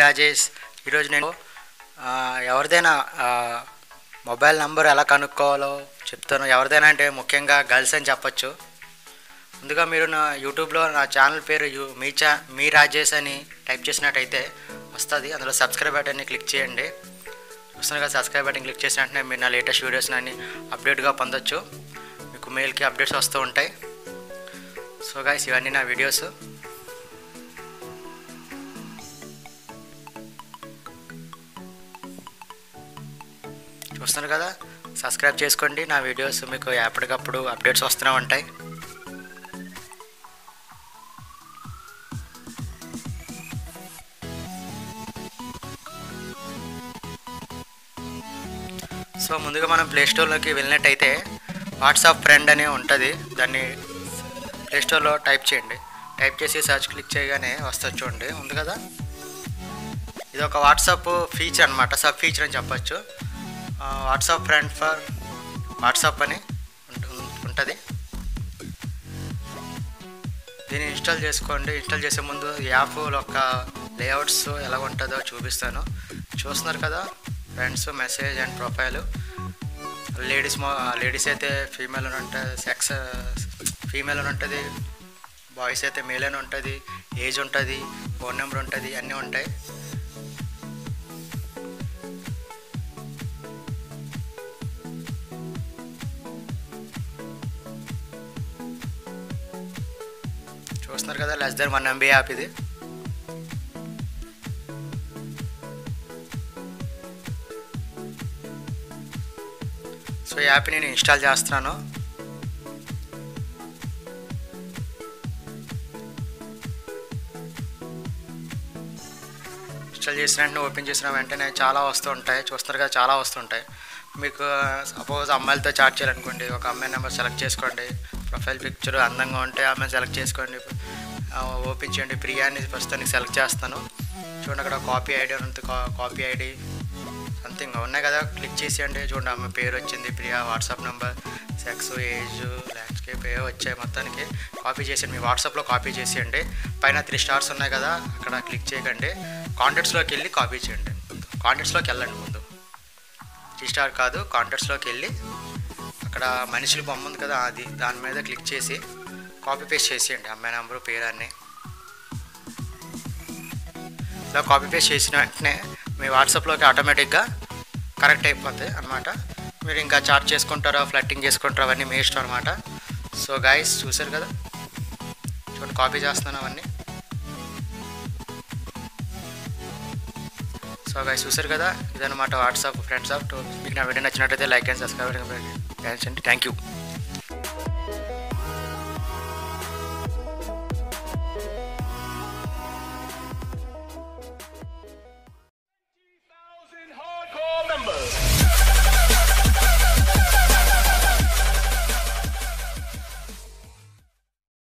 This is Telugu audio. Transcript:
రాజేష్. ఈరోజు నేను ఎవరిదైనా మొబైల్ నెంబర్ ఎలా కనుక్కోవాలో చెప్తాను. ఎవరిదైనా అంటే ముఖ్యంగా గర్ల్స్ అని చెప్పచ్చు. ముందుగా మీరు నా యూట్యూబ్లో నా ఛానల్ పేరు మీ రాజేష్ అని టైప్ చేసినట్టయితే వస్తుంది. అందులో సబ్స్క్రైబ్ బటన్ని క్లిక్ చేయండి. చూస్తున్నారు కదా, సబ్స్క్రైబ్ బటన్ క్లిక్ చేసిన వెంటనే మీరు నా లేటెస్ట్ వీడియోస్ని అన్ని అప్డేట్గా పొందొచ్చు. మీకు మెయిల్కి అప్డేట్స్ వస్తూ ఉంటాయి. సో గైస్, ఇవన్నీ నా వీడియోస్. చూస్తున్నారు కదా, సబ్స్క్రైబ్ చేసుకోండి. నా వీడియోస్ మీకు ఎప్పటికప్పుడు అప్డేట్స్ వస్తూనే ఉంటాయి. సో ముందుగా మనం ప్లేస్టోర్లోకి వెళ్ళినట్టయితే వాట్సాప్ ఫ్రెండ్ అనే ఉంటుంది. దాన్ని ప్లేస్టోర్లో టైప్ చేయండి. టైప్ చేసి సర్చ్ క్లిక్ చేయగానే వస్తుంది. చూడండి, ఉంది కదా, ఇది ఒక వాట్సాప్ ఫీచర్ అనమాట. సబ్ ఫీచర్ అని చెప్పచ్చు. వాట్సాప్ ఫ్రెండ్ ఫర్ వాట్సాప్ అని ఉంటుంది. దీన్ని ఇన్స్టాల్ చేసుకోండి. ఇన్స్టాల్ చేసే ముందు యాప్ యొక్క లేఅవుట్స్ ఎలా ఉంటుందో చూపిస్తాను. చూస్తున్నారు కదా, friends, message and profile. Ladies అయితే ఫీమేల్ అని ఉంటుంది, సెక్స్ ఫీమేల్ అని ఉంటుంది, బాయ్స్ అయితే మేల్ అని ఉంటుంది, ఏజ్ ఉంటుంది, ఫోన్ నెంబర్ ఉంటుంది, అన్నీ ఉంటాయి. చూస్తున్నారు కదా, <1 MB యాప్ ఇది. సో ఈ యాప్ నేను ఇన్స్టాల్ చేస్తున్నాను. ఇన్స్టాల్ చేసిన వెంటనే ఓపెన్ చేసిన వెంటనే చాలా వస్తూ ఉంటాయి. చూస్తున్నారు కదా, చాలా వస్తుంటాయి. మీకు సపోజ్ అమ్మాయిలతో చాట్ చేయాలనుకోండి, ఒక అమ్మాయి నెంబర్ సెలెక్ట్ చేసుకోండి. ప్రొఫైల్ పిక్చర్ అందంగా ఉంటే అమ్మాయిని సెలెక్ట్ చేసుకోండి. ఓపెన్ చేయండి. ప్రియాని ప్రస్తుతానికి సెలెక్ట్ చేస్తాను. చూడండి, అక్కడ కాపీ ఐడి ఉంటుంది. కాపీ ఐడి సంథింగ్ ఉన్నాయి కదా, క్లిక్ చేసేయండి. చూడండి, అమ్మాయి పేరు వచ్చింది Priya, WhatsApp number, sex, age, landscape ఏవో వచ్చాయి. మొత్తానికి కాపీ చేసేయండి. మీ వాట్సాప్లో కాపీ చేసేయండి. పైన 3 స్టార్స్ ఉన్నాయి కదా, అక్కడ క్లిక్ చేయకండి. కాంటాక్ట్స్లోకి వెళ్ళి కాపీ చేయండి. కాంటాక్ట్స్లోకి వెళ్ళండి. ముందు 3 స్టార్ కాదు, కాంటాక్ట్స్లోకి వెళ్ళి అక్కడ మనుషులు బొమ్మ ఉంది కదా, దాని మీద క్లిక్ చేసి కాపీ పేస్ట్ చేసేయండి అమ్మాయి నెంబరు, పేరు అన్నీ. ఇలా కాపీ పేస్ట్ చేసిన వెంటనే మీ వాట్సాప్లోకి ఆటోమేటిక్గా కరెక్ట్ అయిపోతుంది అనమాట. మీరు ఇంకా చాట్ చేసుకుంటారో ఫ్లట్టింగ్ చేసుకుంటారో అవన్నీ మీ ఇష్టం అనమాట. సో గైస్, చూసారు కదా, చూడండి, కాపీ చేస్తున్నాను అవన్నీ. సో గైస్, చూసారు కదా, ఇదనమాట వాట్సాప్ ఫ్రెండ్స్ యాప్. మీకు నా వీడియో నచ్చినట్టయితే లైక్ అండ్ సబ్స్క్రైబ్ చేయండి. Thank you.